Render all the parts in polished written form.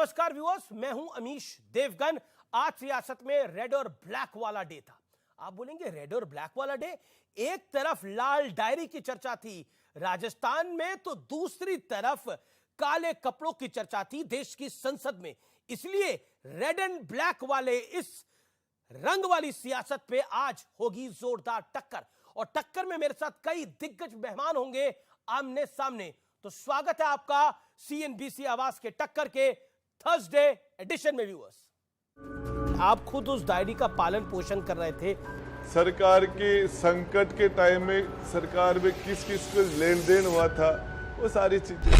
नमस्कार व्यूअर्स, मैं हूं अमीश देवगन। आज सियासत में रेड और ब्लैक वाला डे था। आप बोलेंगे रेड और ब्लैक वाला डे? एक तरफ लाल डायरी की चर्चा थी राजस्थान में, तो दूसरी तरफ काले कपड़ों की चर्चा थी देश की संसद में। इसलिए रेड एंड ब्लैक वाले इस रंग वाली सियासत पे आज होगी जोरदार टक्कर, और टक्कर में मेरे साथ कई दिग्गज मेहमान होंगे आमने सामने। तो स्वागत है आपका सीएनबीसी आवाज के टक्कर के थर्सडे एडिशन में। व्यूअर्स, आप खुद उस डायरी का पालन पोषण कर रहे थे। सरकार के संकट के टाइम में सरकार में किस किस को लेन देन हुआ था, वो सारी चीजें।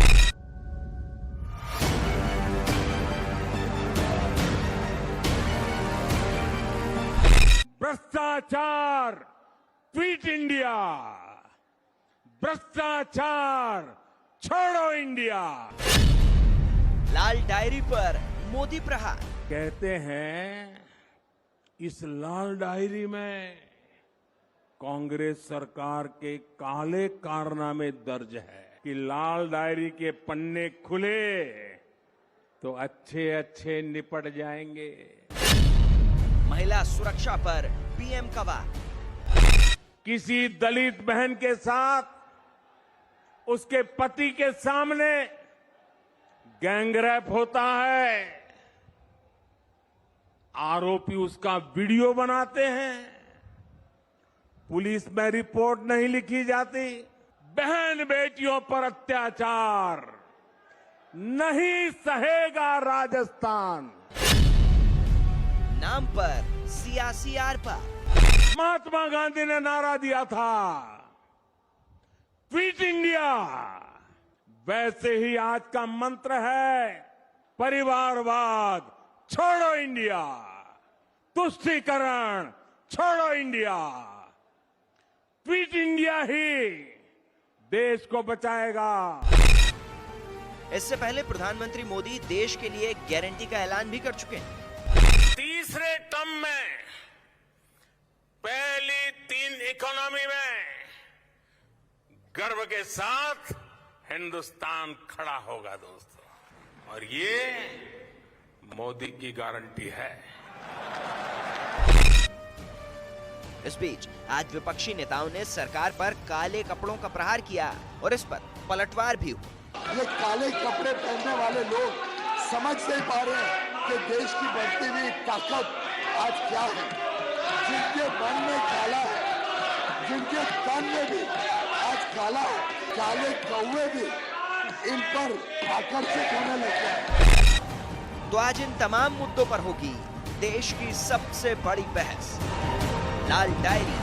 भ्रष्टाचार, क्विट इंडिया, भ्रष्टाचार छोड़ो इंडिया। लाल डायरी पर मोदी प्रहार। कहते हैं इस लाल डायरी में कांग्रेस सरकार के काले कारनामे दर्ज है कि लाल डायरी के पन्ने खुले तो अच्छे अच्छे निपट जाएंगे। महिला सुरक्षा पर पीएम का वार। किसी दलित बहन के साथ उसके पति के सामने गैंगरेप होता है, आरोपी उसका वीडियो बनाते हैं, पुलिस में रिपोर्ट नहीं लिखी जाती। बहन बेटियों पर अत्याचार नहीं सहेगा राजस्थान। नाम पर सियासी आर पार। महात्मा गांधी ने नारा दिया था क्विट इंडिया, वैसे ही आज का मंत्र है परिवारवाद छोड़ो इंडिया, तुष्टीकरण छोड़ो इंडिया। क्विट इंडिया ही देश को बचाएगा। इससे पहले प्रधानमंत्री मोदी देश के लिए गारंटी का ऐलान भी कर चुके हैं। तीसरे टर्म में पहली 3 इकोनॉमी में गर्व के साथ हिंदुस्तान खड़ा होगा दोस्तों, और ये मोदी की गारंटी है। इस बीच आज विपक्षी नेताओं ने सरकार पर काले कपड़ों का प्रहार किया और इस पर पलटवार भी हुआ। ये काले कपड़े पहनने वाले लोग समझ नहीं पा रहे हैं कि देश की बढ़ती हुई ताकत आज क्या है। जिनके मन में काला है, जिनके तन में भी आज काला है, काले कौवे भी इन पर आकर्षित होने लग गए। तो आज इन तमाम मुद्दों पर होगी देश की सबसे बड़ी बहस, लाल डायरी,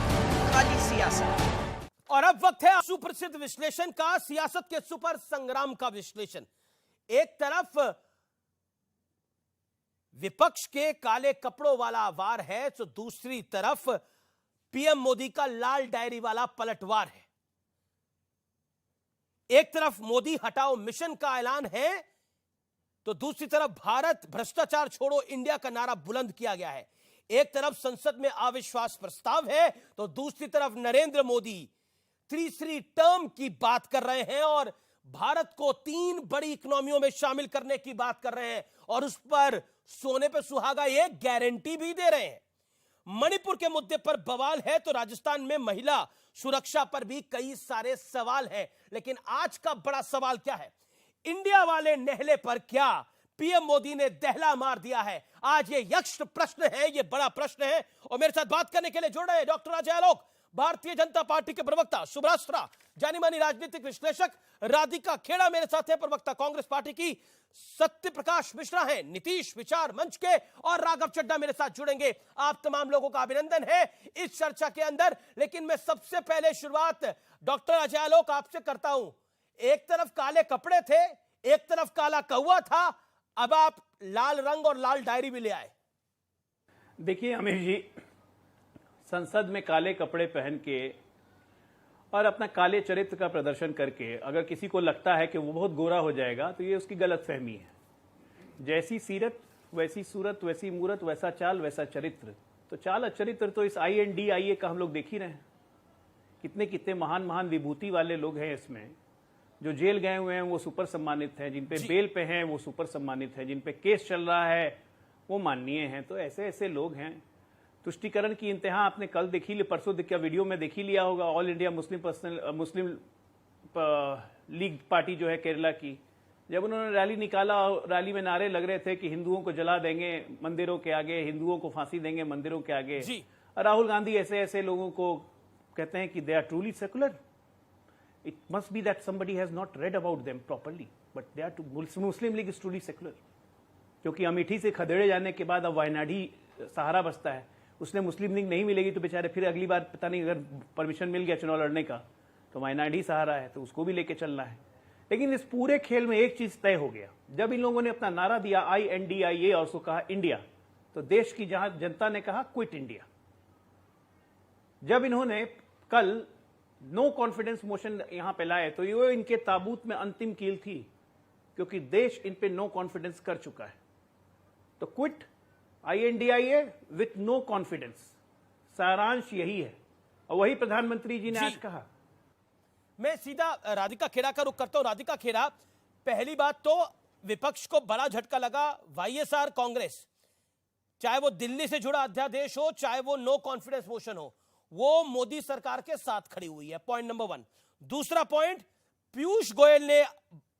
काली सियासत। और अब वक्त है सुप्रसिद्ध विश्लेषण का, सियासत के सुपर संग्राम का विश्लेषण। एक तरफ विपक्ष के काले कपड़ों वाला वार है, तो दूसरी तरफ पीएम मोदी का लाल डायरी वाला पलटवार है। एक तरफ मोदी हटाओ मिशन का ऐलान है, तो दूसरी तरफ भारत भ्रष्टाचार छोड़ो इंडिया का नारा बुलंद किया गया है। एक तरफ संसद में अविश्वास प्रस्ताव है, तो दूसरी तरफ नरेंद्र मोदी तीसरी टर्म की बात कर रहे हैं और भारत को 3 बड़ी इकोनॉमियों में शामिल करने की बात कर रहे हैं, और उस पर सोने पे सुहागा एक गारंटी भी दे रहे हैं। मणिपुर के मुद्दे पर बवाल है, तो राजस्थान में महिला सुरक्षा पर भी कई सारे सवाल हैं। लेकिन आज का बड़ा सवाल क्या है? इंडिया वाले नहले पर क्या पीएम मोदी ने दहला मार दिया है? आज ये यक्ष प्रश्न है, ये बड़ा प्रश्न है। और मेरे साथ बात करने के लिए जुड़ रहे हैं डॉक्टर अजय आलोक, भारतीय जनता पार्टी के प्रवक्ता, सुब्रास्त्रा, जानी मानी राजनीतिक विश्लेषक राधिका खेड़ा मेरे साथ है, प्रवक्ता कांग्रेस पार्टी की, सत्य प्रकाश मिश्रा है नीतीश विचार मंच के, और राघव चड्ढा मेरे साथ जुड़ेंगे। आप तमाम लोगों का अभिनंदन है इस चर्चा के अंदर। लेकिन मैं सबसे पहले शुरुआत डॉक्टर अजय आलोक आपसे करता हूं। एक तरफ काले कपड़े थे, एक तरफ काला कौवा था, अब आप लाल रंग और लाल डायरी भी ले आए। देखिए अमीर जी, संसद में काले कपड़े पहन के और अपना काले चरित्र का प्रदर्शन करके अगर किसी को लगता है कि वो बहुत गोरा हो जाएगा, तो ये उसकी गलतफहमी है। जैसी सीरत वैसी सूरत, वैसी मूरत, वैसा चाल वैसा चरित्र। तो चाल और चरित्र तो इस INDIA का हम लोग देख ही रहे हैं। कितने कितने महान महान विभूति वाले लोग हैं इसमें। जो जेल गए हुए हैं वो सुपर सम्मानित हैं, जिन पे बेल पे हैं वो सुपर सम्मानित हैं, जिन पे केस चल रहा है वो माननीय हैं। तो ऐसे ऐसे लोग हैं। तुष्टीकरण की इंतहा आपने कल देखी ली, परसों क्या वीडियो में देख ही लिया होगा। All India Muslim league party जो है केरला की, जब उन्होंने रैली निकाला, रैली में नारे लग रहे थे कि हिंदुओं को जला देंगे मंदिरों के आगे, हिंदुओं को फांसी देंगे मंदिरों के आगे। और राहुल गांधी ऐसे ऐसे लोगों को कहते हैं कि they are truly secular. It must be that somebody has not read about them properly, but they are Muslim League is truly secular. क्योंकि अमेठी से खदेड़े जाने के बाद अब वायनाडी सहारा बचता है। उसने मुस्लिम लीग नहीं मिलेगी तो बेचारे फिर अगली बार पता नहीं, अगर परमिशन मिल गया चुनाव लड़ने का तो वायनाडी सहारा है, तो उसको भी लेके चलना है। लेकिन इस पूरे खेल में एक चीज तय हो गया, जब इन लोगों ने अपना नारा दिया INDIA और उसको कहा इंडिया, तो देश की जहां जनता ने कहा क्विट इंडिया। जब इन्होंने कल नो कॉन्फिडेंस मोशन यहां पे लाए तो ये इनके ताबूत में अंतिम कील थी, क्योंकि देश इन पे नो कॉन्फिडेंस कर चुका है। तो quit INDIA with no confidence, सारांश यही है और वही प्रधानमंत्री जी ने आज कहा। मैं सीधा राधिका खेड़ा का रुख करता हूं। राधिका खेड़ा, पहली बात तो विपक्ष को बड़ा झटका लगा। YSR कांग्रेस, चाहे वो दिल्ली से जुड़ा अध्यादेश हो, चाहे वो नो कॉन्फिडेंस मोशन हो, वो मोदी सरकार के साथ खड़ी हुई है। Point number 1। दूसरा पॉइंट, पीयूष गोयल ने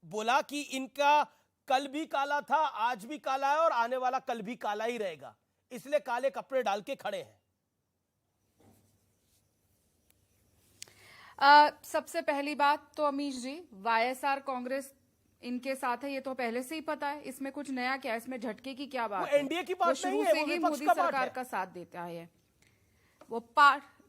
बोला कि इनका कल भी काला था, आज भी काला है और आने वाला कल भी काला ही रहेगा, इसलिए काले कपड़े डाल के खड़े हैं। सबसे पहली बात तो अमीश जी, YSR कांग्रेस इनके साथ है, ये तो पहले से ही पता है। इसमें कुछ नया क्या है, इसमें झटके की क्या बात है? एनडीए की बात नहीं है, वो शुरू से ही मोदी सरकार का साथ देते आए हैं। वो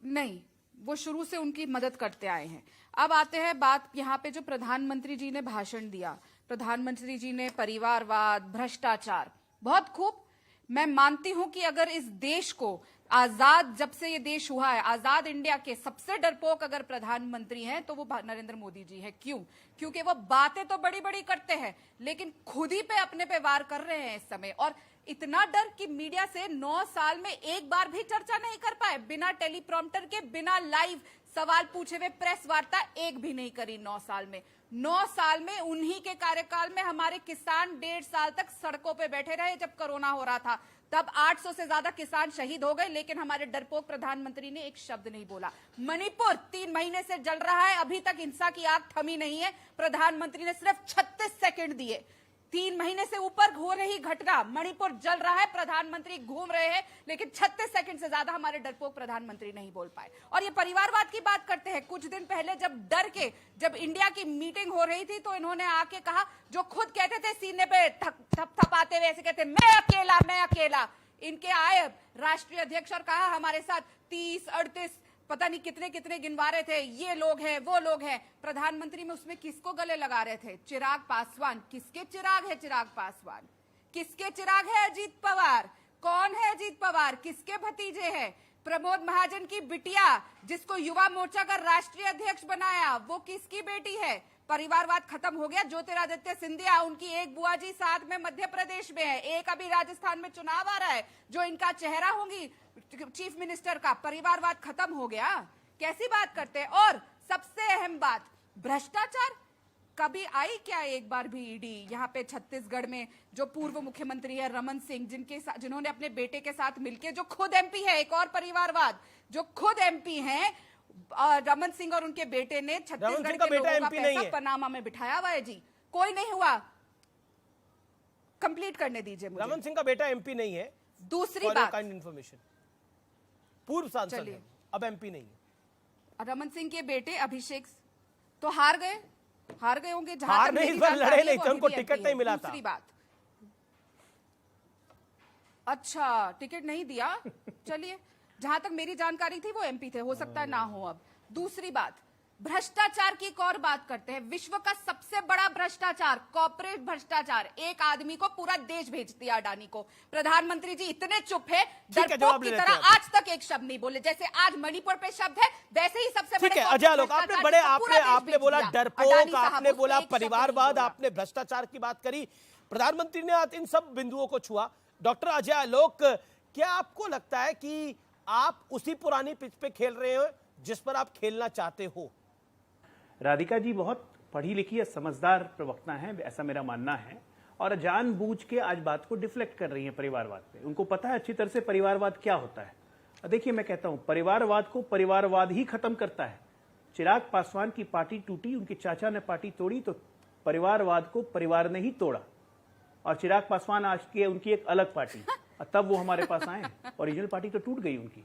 नहीं, वो शुरू से उनकी मदद करते आए हैं। अब आते हैं बात यहाँ पे, जो प्रधानमंत्री जी ने भाषण दिया, प्रधानमंत्री जी ने परिवारवाद, भ्रष्टाचार, बहुत खूब। मैं मानती हूं कि अगर इस देश को आजाद, जब से ये देश हुआ है, आजाद इंडिया के सबसे डरपोक अगर प्रधानमंत्री हैं तो वो नरेंद्र मोदी जी हैं। क्यों? क्योंकि वो बातें तो बड़ी बड़ी करते हैं लेकिन खुद ही पे अपने पे वार कर रहे हैं इस समय। और इतना डर कि मीडिया से 9 साल में एक बार भी चर्चा नहीं कर पाए, बिना टेलीप्रॉम्प्टर के, बिना लाइव सवाल पूछे हुए प्रेस वार्ता एक भी नहीं करी 9 साल में। 9 साल में उन्हीं के कार्यकाल में हमारे किसान 1.5 साल तक सड़कों पे बैठे रहे। जब कोरोना हो रहा था तब 800 से ज्यादा किसान शहीद हो गए, लेकिन हमारे डरपोक प्रधानमंत्री ने एक शब्द नहीं बोला। मणिपुर 3 महीने से जल रहा है, अभी तक हिंसा की आग थमी नहीं है। प्रधानमंत्री ने सिर्फ 36 सेकंड दिए। 3 महीने से ऊपर हो रही घटना, मणिपुर जल रहा है, प्रधानमंत्री घूम रहे हैं, लेकिन 36 सेकंड से ज्यादा हमारे डरपोक प्रधानमंत्री नहीं बोल पाए। और ये परिवारवाद की बात करते हैं। कुछ दिन पहले जब इंडिया की मीटिंग हो रही थी तो इन्होंने आके कहा, जो खुद कहते थे सीने पे थपथपाते हुए ऐसे कहते, मैं अकेला। इनके आए राष्ट्रीय अध्यक्ष और कहा हमारे साथ 30-38 पता नहीं कितने गिनवा रहे थे, ये लोग हैं वो लोग हैं। प्रधानमंत्री में उसमें किसको गले लगा रहे थे? चिराग पासवान। किसके चिराग है चिराग पासवान? किसके चिराग है अजीत पवार? कौन है अजीत पवार? किसके भतीजे हैं? प्रमोद महाजन की बिटिया, जिसको युवा मोर्चा का राष्ट्रीय अध्यक्ष बनाया, वो किसकी बेटी है? परिवारवाद खत्म हो गया। ज्योतिरादित्य सिंधिया, उनकी एक बुआ जी साथ में मध्य प्रदेश में है, एक अभी राजस्थान में चुनाव आ रहा है, जो इनका चेहरा होंगी चीफ मिनिस्टर का। परिवारवाद खत्म हो गया? कैसी बात करते हैं? और सबसे अहम बात, भ्रष्टाचार कभी आई क्या एक बार भी ईडी? यहाँ पे छत्तीसगढ़ में जो पूर्व मुख्यमंत्री है रमन सिंह, जिन्होंने अपने बेटे के साथ मिलकर, जो खुद MP है, एक और परिवारवाद, जो खुद MP हैं, रमन सिंह और उनके बेटे ने छत्तीसगढ़ के लोगों का पैसा पनामा में बिठाया हुआ है जी। कोई नहीं हुआ। कंप्लीट करने दीजिए मुझे। रमन सिंह का बेटा MP नहीं है। दूसरी बात, इन्फॉर्मेशन, पूर्व सांसद है, अब MP नहीं है। रमन सिंह के बेटे अभिषेक तो हार गए होंगे, हार नहीं, इस बार लड़े नहीं थे, उनको टिकट नहीं मिला था। दूसरी बात, अच्छा टिकट नहीं दिया, चलिए, जहां तक मेरी जानकारी थी वो MP थे, हो सकता है ना हो अब। दूसरी बात, भ्रष्टाचार की एक और बात करते हैं। विश्व का सबसे बड़ा भ्रष्टाचार, कॉर्पोरेट भ्रष्टाचार, एक आदमी को पूरा देश भेज दिया, अडानी को। प्रधानमंत्री जी इतने चुप है, डरपोक की तरह आज तक एक शब्द नहीं बोले। जैसे आज मणिपुर पे शब्द है, वैसे ही सबसे बड़े अजय लोग, आपने बोला डरपोक, आपने बोला परिवारवाद, आपने भ्रष्टाचार की बात करी, प्रधानमंत्री ने इन सब बिंदुओं को छुआ। डॉक्टर अजय आलोक, क्या आपको लगता है कि आप उसी पुरानी पिच पे खेल रहे हो जिस पर आप खेलना चाहते हो? राधिका जी बहुत पढ़ी लिखी या समझदार प्रवक्ता हैं, ऐसा मेरा मानना है, और जानबूझ के आज बात को डिफ्लेक्ट कर रही हैं परिवारवाद पे। उनको पता है अच्छी तरह से परिवारवाद क्या होता है। देखिए, मैं कहता हूं परिवारवाद को परिवारवाद ही खत्म करता है। चिराग पासवान की पार्टी टूटी, उनके चाचा ने पार्टी तोड़ी, तो परिवारवाद को परिवार ने ही तोड़ा, और चिराग पासवान आज की उनकी एक अलग पार्टी, और तब वो हमारे पास आए। ओरिजिनल पार्टी तो टूट गई उनकी।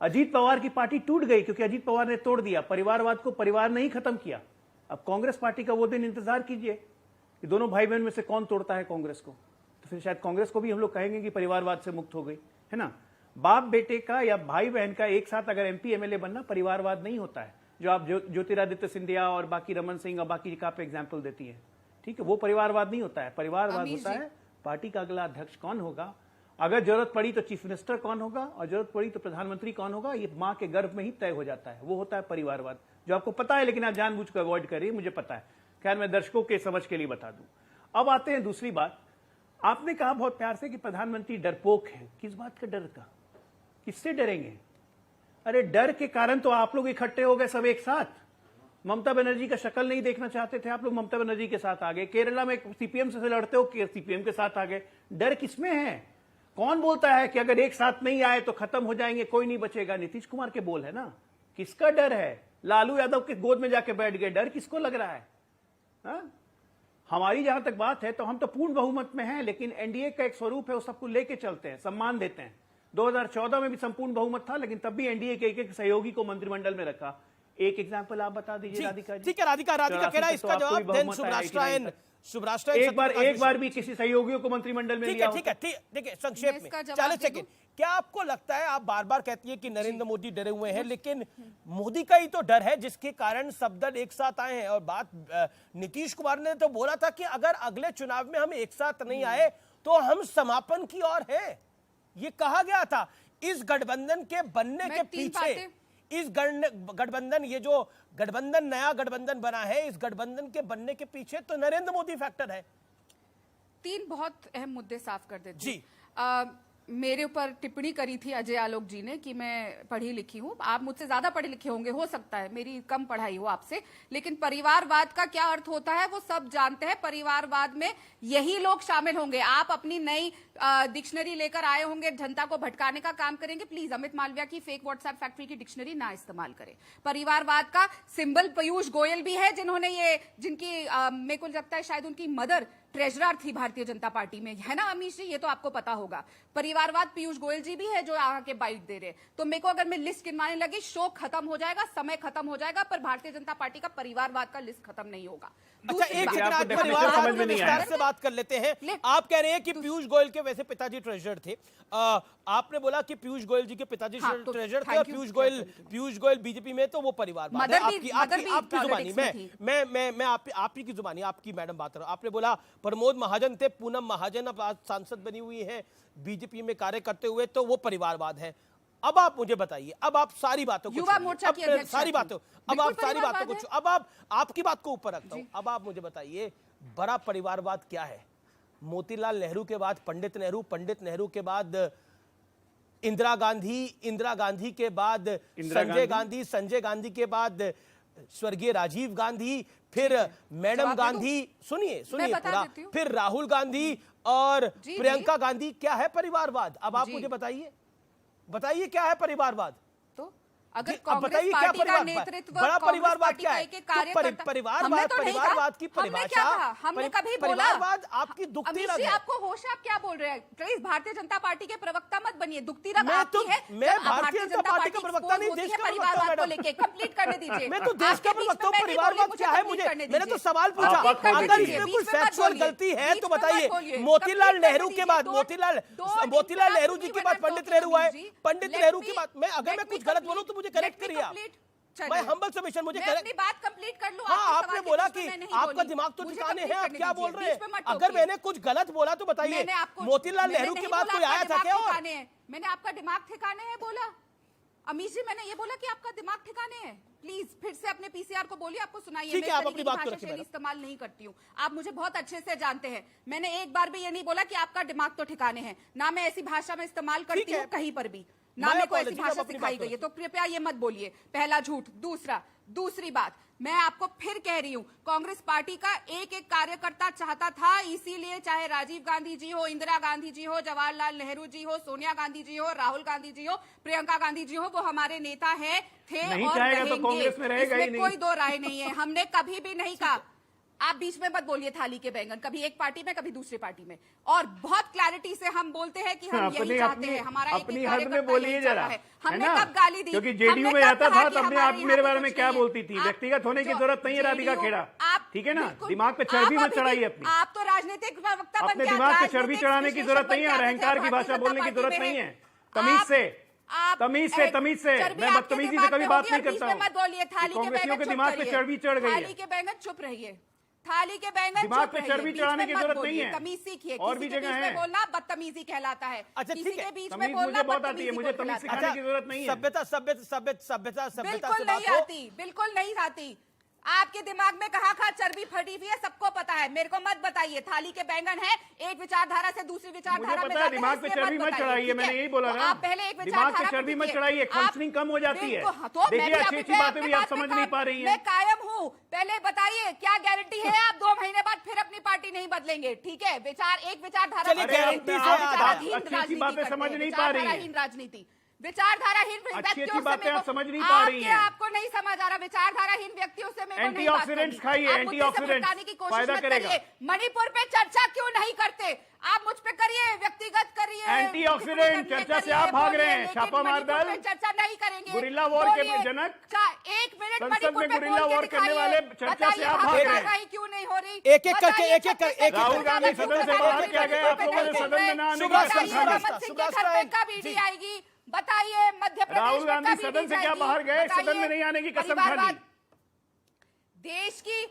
अजीत पवार की पार्टी टूट गई क्योंकि अजीत पवार ने तोड़ दिया। परिवारवाद को परिवार ने ही खत्म किया। अब कांग्रेस पार्टी का वो दिन इंतजार कीजिए कि दोनों भाई बहन में से कौन तोड़ता है कांग्रेस को, तो फिर शायद कांग्रेस को भी हम लोग कहेंगे कि परिवारवाद से मुक्त हो गई, है ना। बाप बेटे का या भाई बहन का एक साथ अगर एमपी एमएलए बनना परिवारवाद नहीं होता है, जो आप ज्योतिरादित्य सिंधिया और बाकी रमन सिंह और बाकी का पे एग्जाम्पल देती है, ठीक है, वो परिवारवाद नहीं होता है। परिवारवाद होता है पार्टी का अगला अध्यक्ष कौन होगा, अगर जरूरत पड़ी तो चीफ मिनिस्टर कौन होगा, और जरूरत पड़ी तो प्रधानमंत्री कौन होगा, ये मां के गर्भ में ही तय हो जाता है। वो होता है परिवारवाद, जो आपको पता है लेकिन आप जानबूझ कर अवॉइड कर रही है, मुझे पता है। खैर, मैं दर्शकों के समझ के लिए बता दूं। अब आते हैं दूसरी बात। आपने कहा बहुत प्यार से कि प्रधानमंत्री डरपोक है। किस बात का डर का, किससे डरेंगे? अरे डर के कारण तो आप लोग इकट्ठे हो गए सब एक साथ। ममता बनर्जी का शक्ल नहीं देखना चाहते थे आप लोग, ममता बनर्जी के साथ आ गए। केरला में सीपीएम से लड़ते हो, सीपीएम के साथ आ गए। डर किसमें है? कौन बोलता है कि अगर एक साथ नहीं आए तो खत्म हो जाएंगे, कोई नहीं बचेगा? नीतीश कुमार के बोल है ना। किसका डर है? लालू यादव के गोद में जाके बैठ गए, डर किसको लग रहा है? हा? हमारी जहां तक बात है तो हम तो पूर्ण बहुमत में हैं, लेकिन एनडीए का एक स्वरूप है, वो सबको लेके चलते हैं, सम्मान देते हैं। 2014 में भी संपूर्ण बहुमत था, लेकिन तब भी एनडीए के एक सहयोगी को मंत्रिमंडल में रखा। एक एग्जाम्पल आप बता दीजिए राधिका जी। ठीक है, राधिका कह रहा है इसका जवाब देन एक बार भी किसी सहयोगियों को मंत्रिमंडल में लिया? ठीक है, देखिए संक्षेप में 40 सेकंड। क्या आपको लगता है, आप बार बार कहती है कि नरेंद्र मोदी डरे हुए हैं, लेकिन मोदी का ही तो डर है जिसके कारण सब दल एक साथ आए हैं। और बात नीतीश कुमार ने तो बोला था कि अगर अगले चुनाव में हम एक साथ नहीं आए तो हम समापन की ओर हैं, ये कहा गया था। इस गठबंधन के बनने के पीछे, इस गठबंधन, ये जो गठबंधन नया गठबंधन बना है, इस गठबंधन के बनने के पीछे तो नरेंद्र मोदी फैक्टर है। 3 बहुत अहम मुद्दे साफ कर देती जी। मेरे ऊपर टिप्पणी करी थी अजय आलोक जी ने कि मैं पढ़ी लिखी हूं। आप मुझसे ज्यादा पढ़े लिखे होंगे, हो सकता है मेरी कम पढ़ाई हो आपसे, लेकिन परिवारवाद का क्या अर्थ होता है वो सब जानते हैं। परिवारवाद में यही लोग शामिल होंगे। आप अपनी नई डिक्शनरी लेकर आए होंगे, जनता को भटकाने का काम करेंगे। प्लीज अमित मालविया की फेक व्हाट्सएप फैक्ट्री की डिक्शनरी ना इस्तेमाल करें। परिवारवाद का सिंबल पीयूष गोयल भी है, जिन्होंने ये, जिनकी मेरे को लगता है शायद उनकी मदर ट्रेजरर थी भारतीय जनता पार्टी में, है ना अमीश जी? ये तो आपको पता होगा। परिवारवाद पीयूष गोयल जी भी है जो आके बाइट दे रहे। तो मेरे को अगर मैं लिस्ट गिनवाने लगी, शो खत्म हो जाएगा, समय खत्म हो जाएगा, पर भारतीय जनता पार्टी का परिवारवाद का लिस्ट खत्म नहीं होगा। अच्छा, एक सेकंड, परिवारवाद में विस्तार से बात कर लेते हैं। आप कह रहे हैं कि पीयूष गोयल के वैसे पिताजी ट्रेजरर थे। आपने बोला कि पीयूष गोयल जी के पिताजी ट्रेजरर थे, और पीयूष गोयल बीजेपी में, तो वो परिवारवाद है। आपकी जुबानी, मैं आप ही की जुबानी, आपकी मैडम बात रहा हूं। आपने बोला प्रमोद महाजन थे, पूनम महाजन अब आज सांसद बनी हुई है बीजेपी में कार्य करते हुए, तो वो परिवारवाद है। अब आप मुझे बताइए, अब आप सारी बातों को, युवा मोर्चा की अध्यक्ष सारी बातों, अब आप सारी बातों को, अब आप आपकी बात को ऊपर रखता हूं। अब आप मुझे बताइए बड़ा परिवारवाद क्या है? मोतीलाल नेहरू के बाद पंडित नेहरू, पंडित नेहरू के बाद इंदिरा गांधी के बाद संजय गांधी, संजय गांधी के बाद स्वर्गीय राजीव गांधी, फिर मैडम गांधी, सुनिए पूरा, फिर राहुल गांधी और प्रियंका गांधी। क्या है परिवारवाद? अब आप मुझे बताइए क्या है परिवारवाद? तो अगर कांग्रेस पार्टी का नेतृत्व, बड़ा परिवारवाद क्या है? परिवारवाद की परिभाषा, हमने कभी बोला? परिवारवाद आपकी दुखती रग है। आपको होश, आप क्या बोल रहे हैं? प्लीज भारतीय जनता पार्टी के प्रवक्ता मत बनिए। दुखती रग आपकी है। मैं भारतीय जनता पार्टी का प्रवक्ता नहीं, देश का परिवारवाद को लेके कंप्लीट करने दीजिए। मैं तो देश का प्रवक्ता हूं। परिवारवाद क्या है? मैंने तो सवाल पूछा। अगर इसमें कोई फैक्चुअल गलती है तो बताइए। मोतीलाल नेहरू के बाद, मोतीलाल नेहरू जी के बाद पंडित नेहरू आए। पंडित नेहरू के बाद अगर मैं कुछ गलत बोलूं तो मुझे करेक्ट करिए आप। मैं हम्बल सबमिशन, मुझे अपनी बात कंप्लीट कर लूं। हाँ, आपने बोला कि आपका दिमाग तो ठिकाने है, आप क्या बोल रहे हैं? अगर मैंने कुछ गलत बोला तो बताइए। मोतीलाल नेहरू के बाद कोई आया था क्या? और मैंने आपका दिमाग ठिकाने है बोला? अमीश जी, मैंने ये बोला कि आपका दिमाग ठिकाने है? प्लीज फिर से अपने पीसीआर को बोलिए, आपको सुनाइए। मैं आप अपनी बात को रखिए। इस्तेमाल नहीं करती हूँ, आप मुझे बहुत अच्छे से जानते हैं। मैंने एक बार भी ये नहीं बोला कि आपका दिमाग तो ठिकाने है। ना मैं ऐसी भाषा में इस्तेमाल करती हूँ कहीं पर भी, ना मेरे को ऐसी भाषा सिखाई गई है, तो कृपया ये मत बोलिए। पहला झूठ। दूसरा, दूसरी बात, मैं आपको फिर कह रही हूं, कांग्रेस पार्टी का एक एक कार्यकर्ता चाहता था, इसीलिए चाहे राजीव गांधी जी हो, इंदिरा गांधी जी हो, जवाहरलाल नेहरू जी हो, सोनिया गांधी जी हो, राहुल गांधी जी हो, प्रियंका गांधी जी हो, वो हमारे नेता है, थे नहीं और चाहेगा रहेंगे। तो कांग्रेस में रहेगा ही इसमें नहीं। कोई दो राय नहीं है। हमने कभी भी नहीं कहा, आप बीच में मत बोलिए थाली के बैंगन, कभी एक पार्टी में कभी दूसरी पार्टी में, और बहुत क्लैरिटी से हम बोलते हैं कि हम यही चाहते हैं, हमारा एक अपनी एक हद में कार्यकर्ता बोलिए यही जरा, चाहता है। है हमने ना? कब गाली दी? क्योंकि जेडीयू हमने में कब आता कहा था कि तब भी हमारे आप यहाँ मेरे पे बारे में कुछ क्या नहीं है? बोलती थी? आप व्यक्तिगत होने की जो जरूरत नहीं है राधिका JDU खेड़ा, आप ठीक है ना? बिल्कुल- दिमाग पे चर्बी आप मत अभी चढ़ाइए भी- अपनी, आप तो राजनीतिक वक्ता बन अपने के दिमाग पे राजनीतिक चर्बी चढ़ाने की विश्लेषक जरूरत बन नहीं है, के आते थे, अहंकार की भारतीय भाषा जनता बोलने की पार्टी जरूरत में नहीं हैं। है। तमीज से, आप तमीज से, तमीज से, चर्बी मैं आपके बदतमीजी से दिमाग कभी में बात होगी नहीं और बीच करता में हूं। मत बोलिए, थाली के कांग्रेसियों बैंगन के चुप दिमाग पे करिए। चर्बी चढ़ गई थाली है, के बैंगन चुप रहिए, थाली के बैंगन दिमाग चुप पे रहिए, चर्बी बीच चढ़ाने में की मत जरूरत बोलिए, नहीं है। तमीज सीखिए, और किसी भी के जगह बीच है। में बोलना बदतमीजी कहलाता है। अच्छा, किसी ठीक है। के बीच में तमीज बोलना मुझे बहुत आती है, बदतमीजी मुझे को तमीज कहलाता है। सिखाने की जरूरत नहीं है। सभ्यता सभ्यता सभ्यता सभ्यता सभ्यता बिल्कुल से नहीं बात हो। आती, बिल्कुल नहीं आती। आपके दिमाग में कहाँ कहाँ चर्बी फटी हुई है सबको पता है, मेरे को मत बताइए। थाली के बैंगन है, एक विचारधारा से दूसरी विचारधारा में मुझे पता है, जाते हैं, दिमाग पे इसलिए चर्बी मत बताइए, चढ़ाइए, ठीक मैंने है? यही बोला तो ना। आप पहले एक दिमाग पे विचारधारा चर्बी को मत दीजिए। चढ़ाइए, आप- फंक्शनिंग कम हो जाती है। बिल्कुल, हाँ, तो मैं देखिए, भी अच्छी आपकी अच्छी बातें भी आप बात पे समझ नहीं पा रही हैं। मैं कायम हूँ। पहले बताइए क्या गारंटी है आप 2 महीने बाद फिर अपनी पार्टी नहीं बदलेंगे? ठीक है, एक विचारधारा चलिए, से- गारंटी से आप आप विचारहीन अच्छी-अच्छी राजनीति बातें करते समझ हैं, नहीं पा रही हैं। विचारधाराहीन राजनीति, विचारधाराहीन अच्छी-अच्छी व्यक्तियों से बातें मेरे आप को- समझ नहीं पा रही हैं। आपको नहीं समझ आ रहा, विचारधाराहीन व्यक्तियों से मेरे को नहीं बात एंटीऑक्सीडेंट्स करनी। खाइए, आप मुझसे एंटीऑक्सीडेंट्स, भटकाने की कोशिश फायदा मत करेगा। करिए। मणिपुर पे चर्चा क्यों नहीं करते? आप मुझ पे करिए, व्यक्तिगत करिए, एंटीऑक्सीडेंट चर्चा से आप भाग रहे हैं। छापा मार मणिपुर दल, पे चर्चा नहीं करेंगे। गुरिल्ला वॉर के बोलिए, जनक, 1 मिनट संसद मणिपुर में पे गुरिल्ला बोल के वॉर करने दिखाइए। वाले चर्चा से बताइए, आप आप भाग रहे हैं। कार्रवाई क्यों नहीं हो रही? एक-एक करके, बताइए, एक-एक कर- छत्तीसगढ़ एक-एक राहुल गांधी क्यों सदन से बताइए, बाहर क्या गए? आप लोगों ने सदन में ना आने की शुभराष्ट्र, कसम खा ली। शुभराष्ट्र, सिंह के घर पे कब ईडी आएगी? बताइए, मध्य प्रदेश राहुल में गांधी कब सदन ईडी से क्या जाएगी? बाहर गए? बताइए, सदन में नहीं आने की कसम खा ली। परिवारवाद- देश की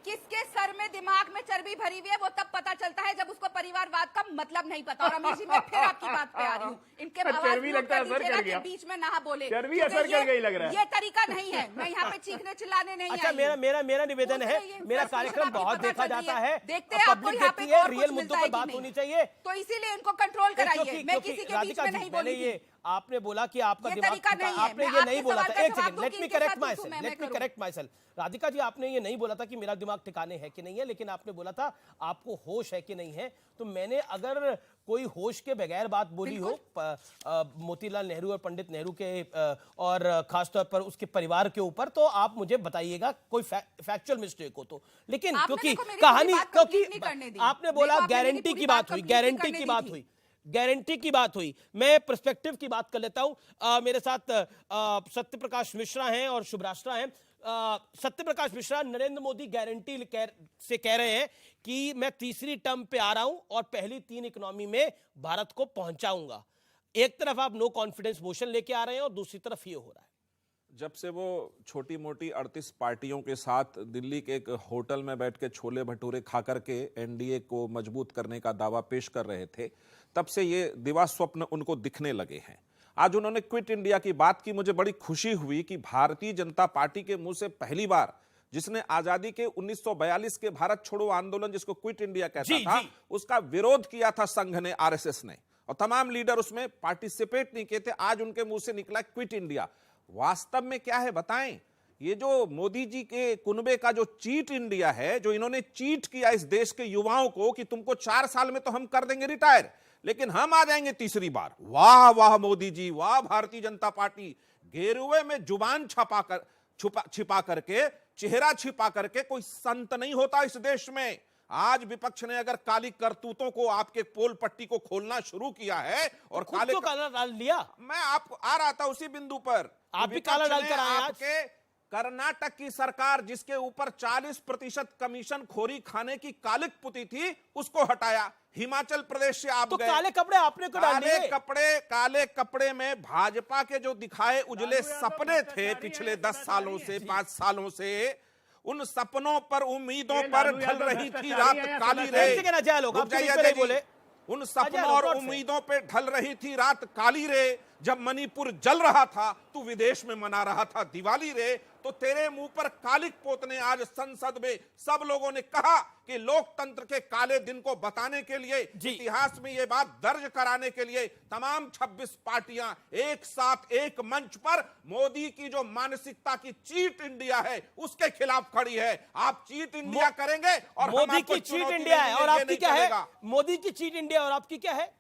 किसके सर में दिमाग में चर्बी भरी हुई है वो तब पता चलता है जब उसको परिवारवाद का मतलब नहीं पता। और अमीर जी, मैं फिर आपकी बात पे आ रही हूँ, इनके आवाज चर्बी म्यूट लगता है कर असर दीजिए कर ना कि गया। बीच में ना बोले। चर्बी क्योंकि असर कर ये- गई लग रहा है। ये तरीका नहीं है, मैं यहाँ पे चीखने चिल्लाने नहीं अच्छा, आई हूँ। मेरा निवेदन है, उससे ये मेरा इंफ्रास्ट्रक्चर कार्यक्रम आपकी बहुत पता देखा चल रही जाता है, देखते हैं आपको पब्लिक यहाँ पे देखती है, और रियल कुछ मुद्दों मिलता पे है कि बात नहीं। होनी चाहिए। तो इसीलिए इनको कंट्रोल कराइए। क्योंकि- मैं क्योंकि किसी के बीच राधिका में जी, नहीं मैंने बोलूंगी। ये आपने बोला कि आपका ये दिमाग तरीका नहीं है। आपने मैं ये आपके नहीं बोला सवाल था। का एक जवाब सेकंड, दूंगी, लेट मी इनके करेक्ट साथ माई दूं, सेल्फ, मैं लेट मी करूं। Correct myself. Radhika ji, आपने ये नहीं बोला था कि मेरा दिमाग ठिकाने है कि नहीं है, लेकिन आपने बोला था आपको होश है कि नहीं है। तो मैंने अगर कोई होश के बगैर बात बोली हो मोतीलाल नेहरू और पंडित नेहरू के और खासतौर पर उसके परिवार के ऊपर, तो आप मुझे बताइएगा कोई फैक्चुअल मिस्टेक हो तो। लेकिन आपने क्योंकि देखो मेरी कहानी, पूरी बात क्योंकि complete नहीं करने दी। आपने बोला देखो, आपने मेरी गारंटी पूरी की बात बात हुई, complete नहीं गारंटी करने की दी बात थी। हुई, गारंटी की बात हुई। मैं पर्सपेक्टिव की बात कर लेता हूं। मेरे साथ सत्य प्रकाश मिश्रा हैं और शुभराष्ट्रा हैं। सत्य प्रकाश मिश्रा, नरेंद्र मोदी गारंटी से कह रहे हैं कि मैं तीसरी टर्म पे आ रहा हूं और पहली 3 इकोनॉमी में भारत को पहुंचाऊंगा। एक तरफ आप नो कॉन्फिडेंस मोशन लेके आ रहे हैं और दूसरी तरफ ये हो रहा है। जब से वो छोटी मोटी 38 पार्टियों के साथ दिल्ली के एक होटल में बैठ के छोले भटूरे खा करके एनडीए को मजबूत करने का दावा पेश कर रहे थे, तब से ये दिवा स्वप्न उनको दिखने लगे हैं। आज उन्होंने क्विट इंडिया की बात की। मुझे बड़ी खुशी हुई कि भारतीय जनता पार्टी के मुंह से पहली बार, जिसने आजादी के 1942 के भारत छोड़ो आंदोलन, जिसको क्विट इंडिया कहता था, उसका विरोध किया था संघ ने, आरएसएस ने, और तमाम लीडर उसमें पार्टिसिपेट नहीं किए थे। आज उनके मुंह से निकला क्विट इंडिया। वास्तव में क्या है बताएं? ये जो मोदी जी के कुनबे का जो चीट इंडिया है, जो इन्होंने चीट किया इस देश के युवाओं को कि तुमको 4 साल में तो हम कर देंगे रिटायर, लेकिन हम आ जाएंगे तीसरी बार। वाह वाह मोदी जी, वाह भारतीय जनता पार्टी। गेरुए में जुबान छिपा करके, चेहरा छिपा करके कोई संत नहीं होता इस देश में। आज विपक्ष ने अगर काली करतूतों को, आपके पोल पट्टी को खोलना शुरू किया है और खुद तो काला डाल लिया। मैं आपको आ रहा था उसी बिंदु पर। आप भी काला डालकर आए आज। आपके कर्नाटक की सरकार, जिसके ऊपर 40% कमीशन खोरी खाने की कालिक पुती थी, उसको हटाया। हिमाचल प्रदेश से आप तो गए। काले कपड़े आपने को डाल दिए। काले कपड़े में भाजपा के जो दिखाए उजले सपने थे पिछले 10 सालों से, 5 सालों से, उन सपनों पर, उम्मीदों पर ढल रही थी रात काली रे। रुक जाइए, उन सपनों और उम्मीदों पे ढल रही थी रात काली रे। जब मणिपुर जल रहा था तू विदेश में मना रहा था दिवाली रे, तो तेरे मुंह पर कालिक पोतने आज संसद में सब लोगों ने कहा कि लोकतंत्र के काले दिन को बताने के लिए, इतिहास में यह बात दर्ज कराने के लिए तमाम 26 पार्टियां एक साथ एक मंच पर मोदी की जो मानसिकता की चीट इंडिया है उसके खिलाफ खड़ी है। आप चीट इंडिया करेंगे और मोदी की चीट इंडिया है और आपकी क्या है? मोदी की चीट इंडिया और आपकी क्या है?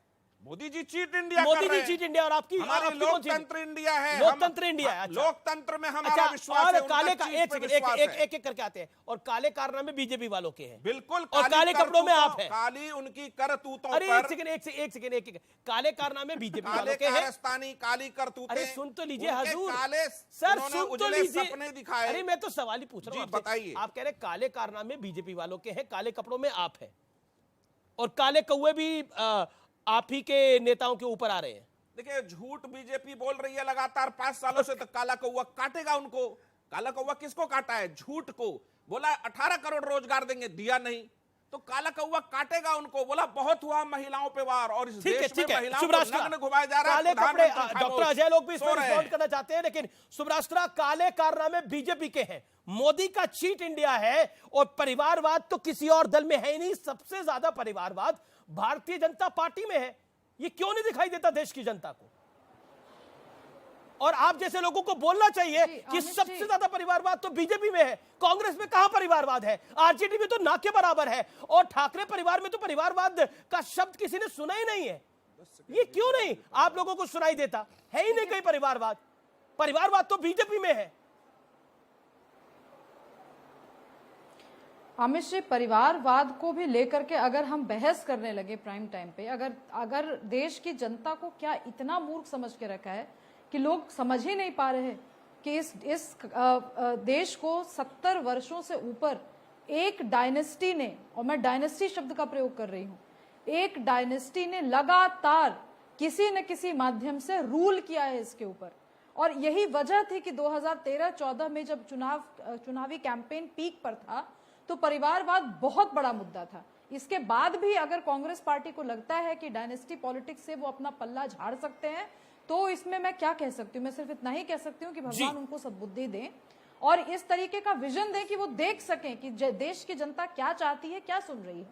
Modi ji cheat India Modi ji cheat India और आपकी हमारी लोकतंत्र इंडिया है। लोकतंत्र इंडिया है। अच्छा। लोकतंत्र में हमारा विश्वास है। काले का एक एक करके आते हैं और काले कारनामे बीजेपी वालों के हैं। बिल्कुल। और काले कपड़ों में आप हैं। काली उनकी करतूतों अरे पर। एक सेकंड काले कारनामे बीजेपी वालों के हैं। काली करतूतें। अरे सुन तो लीजिए हजूर। काले सर सुन तो लीजिए। सपने दिखाए। अरे मैं तो सवाल ही पूछ रहा हूँ। बताइए। आप कह रहे काले कारनामे बीजेपी वालों के हैं, काले कपड़ों में आप हैं और काले कौवे भी आप ही के नेताओं के ऊपर आ रहे हैं। देखिए झूठ बीजेपी बोल रही है लगातार 5 सालों से, तो काला कौवा काटेगा उनको। काला कौवा किसको काटा है? झूठ को। बोला 18 करोड़ रोजगार देंगे, दिया नहीं, तो काला कौवा काटेगा उनको। बोला बहुत हुआ महिलाओं पे वार और इस देश में महिलाओं को नग्न घुमाया जा रहा है। काले कपड़े डॉक्टर अजय लोग भी इसमें रिस्पॉन्ड करना चाहते हैं, लेकिन सुब्रास्त्रा काले कारनामे बीजेपी के हैं, मोदी का चीट इंडिया है और परिवारवाद तो किसी और दल में है ही नहीं। सबसे ज्यादा परिवारवाद भारतीय जनता पार्टी में है। ये क्यों नहीं दिखाई देता देश की जनता को? और आप जैसे लोगों को बोलना चाहिए कि सबसे ज्यादा परिवारवाद तो बीजेपी में है, कांग्रेस में कहां परिवारवाद है? आरजेडी में तो ना के बराबर है और ठाकरे परिवार में तो परिवारवाद का शब्द किसी ने सुना ही नहीं है। ये क्यों नहीं आप लोगों को सुनाई देता? है ही नहीं कहीं परिवारवाद। परिवारवाद तो बीजेपी में है। अमित जी, परिवारवाद को भी लेकर के अगर हम बहस करने लगे प्राइम टाइम पे, अगर देश की जनता को क्या इतना मूर्ख समझ के रखा है कि लोग समझ ही नहीं पा रहे कि इस देश को 70 वर्षों से ऊपर एक डायनेस्टी ने, और मैं डायनेस्टी शब्द का प्रयोग कर रही हूं, एक डायनेस्टी ने लगातार किसी न किसी माध्यम से रूल किया है इसके ऊपर। और यही वजह थी कि 2013-14 में जब चुनावी कैंपेन पीक पर था तो परिवारवाद बहुत बड़ा मुद्दा था। इसके बाद भी अगर कांग्रेस पार्टी को लगता है कि डायनेस्टी पॉलिटिक्स से वो अपना पल्ला झाड़ सकते हैं, तो इसमें मैं क्या कह सकती हूँ? मैं सिर्फ इतना ही कह सकती हूँ कि भगवान उनको सद्बुद्धि दें और इस तरीके का विजन दें कि वो देख सकें कि देश की जनता क्या चाहती है, क्या सुन रही है।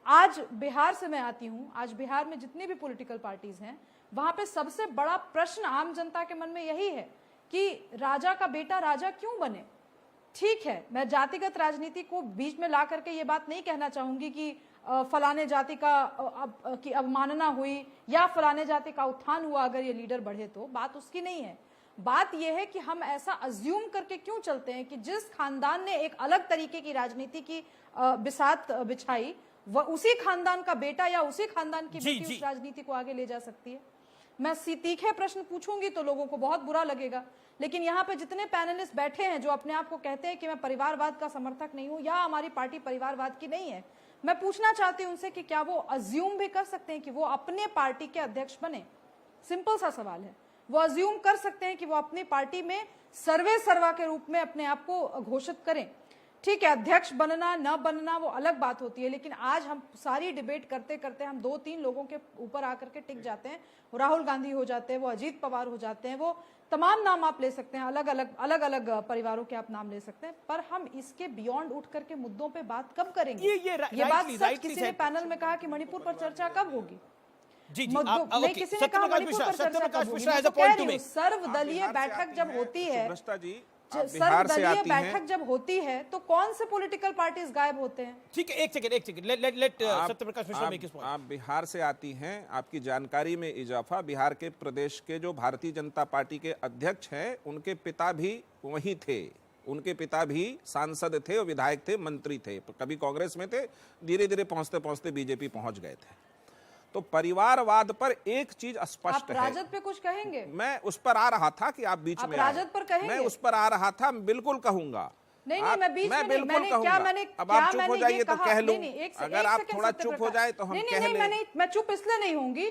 आज बिहार से मैं आती हूँ। आज बिहार में जितनी भी पॉलिटिकल पार्टीज हैं, वहां पे सबसे बड़ा प्रश्न आम जनता के मन में यही है कि राजा का बेटा राजा क्यों बने। ठीक है, मैं जातिगत राजनीति को बीच में ला करके ये बात नहीं कहना चाहूंगी कि फलाने जाति की अवमानना हुई या फलाने जाति का उत्थान हुआ अगर ये लीडर बढ़े, तो बात उसकी नहीं है। बात यह है कि हम ऐसा अज्यूम करके क्यों चलते हैं कि जिस खानदान ने एक अलग तरीके की राजनीति की बिसात बिछाई, वह उसी खानदान का बेटा या उसी खानदान की बेटी उस राजनीति को आगे ले जा सकती है। मैं तीखे प्रश्न पूछूंगी तो लोगों को बहुत बुरा लगेगा, लेकिन यहाँ पे जितने पैनलिस्ट बैठे हैं जो अपने आप को कहते हैं कि मैं परिवारवाद का समर्थक नहीं हूं या हमारी पार्टी परिवारवाद की नहीं है, मैं पूछना चाहती हूं उनसे कि क्या वो अज्यूम भी कर सकते हैं कि वो अपने पार्टी के अध्यक्ष बने? सिंपल सा सवाल है। वो अज्यूम कर सकते हैं कि वो अपनी पार्टी में सर्वे सर्वा के रूप में अपने आप को घोषित करें? ठीक है, अध्यक्ष बनना न बनना वो अलग बात होती है, लेकिन आज हम सारी डिबेट करते करते हम 2-3 लोगों के ऊपर आकर के टिक जाते हैं। वो राहुल गांधी हो जाते हैं, वो अजीत पवार हो जाते हैं, वो तमाम नाम आप ले सकते हैं, अलग अलग परिवारों के आप नाम ले सकते हैं, पर हम इसके बियॉन्ड उठ करके मुद्दों पे बात कब करेंगे? ये बात सच किसी ने पैनल में कहा कि मणिपुर पर चर्चा कब होगी? नहीं, किसी ने कहा मणिपुर पर चर्चा कब होगी? सर्वदलीय बैठक जब होती है, सर्वदलीय बैठक जब होती है तो कौन से पॉलिटिकल पार्टीज गायब होते हैं? ठीक है, एक second let Satyaprakash Mishra make his point. आप बिहार से आती हैं, आपकी जानकारी में इजाफा। बिहार के प्रदेश के जो भारतीय जनता पार्टी के अध्यक्ष हैं, उनके पिता भी वहीं थे। उनके पिता भी सांसद थे और विधायक थे, मंत्री थे, कभी कांग्रेस में थे, धीरे धीरे पहुंचते पहुंचते बीजेपी पहुंच गए थे। तो परिवारवाद पर एक चीज स्पष्ट है। आप राजद पे कुछ कहेंगे? मैं उस पर आ रहा था कि आप बीच में राजद पर कहेंगे? मैं उस पर आ रहा था, बिल्कुल कहूंगा। नहीं, मैं बीच में बिल्कुल कहूंगा। अब आप चुप हो जाइए तो कह लूं। अगर आप थोड़ा चुप हो जाए तो हम कह लें। मैं चुप इसलिए नहीं होंगी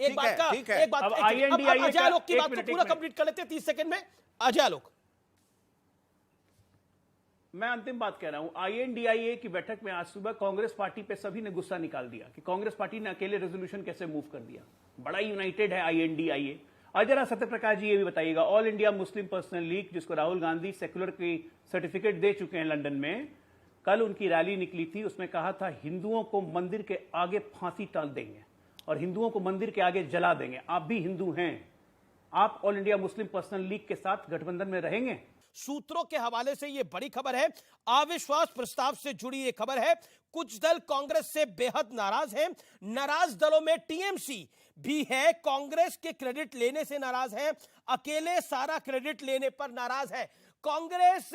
एक बात का ठीक है। एक बात अब एक- INDIA अब अजय का- आलोक की एक बात को मिनट, पूरा एक मिनट। कंप्लीट कर लेते हैं 30 सेकंड में। अजय आलोक, मैं अंतिम बात कह रहा हूं। INDIA की बैठक में आज सुबह कांग्रेस पार्टी पे सभी ने गुस्सा निकाल दिया कि कांग्रेस पार्टी ने अकेले रेजोल्यूशन कैसे मूव कर दिया। बड़ा यूनाइटेड है INDIA। और जरा सत्यप्रकाश जी ये भी बताइएगा, all India Muslim personal league जिसको राहुल गांधी सेक्युलर की सर्टिफिकेट दे चुके हैं लंदन में, कल उनकी रैली निकली थी, उसमें कहा था हिंदुओं को मंदिर के आगे फांसी टाल देंगे। और हिंदुओं को मंदिर के आगे जला देंगे। आप भी हिंदू हैं, आप all India Muslim personal league के साथ गठबंधन में रहेंगे? सूत्रों के हवाले से यह बड़ी खबर है। अविश्वास प्रस्ताव से जुड़ी यह खबर है। कुछ दल कांग्रेस से बेहद नाराज हैं। नाराज दलों में टीएमसी भी है। कांग्रेस के क्रेडिट लेने से नाराज है, अकेले सारा क्रेडिट लेने पर नाराज है। कांग्रेस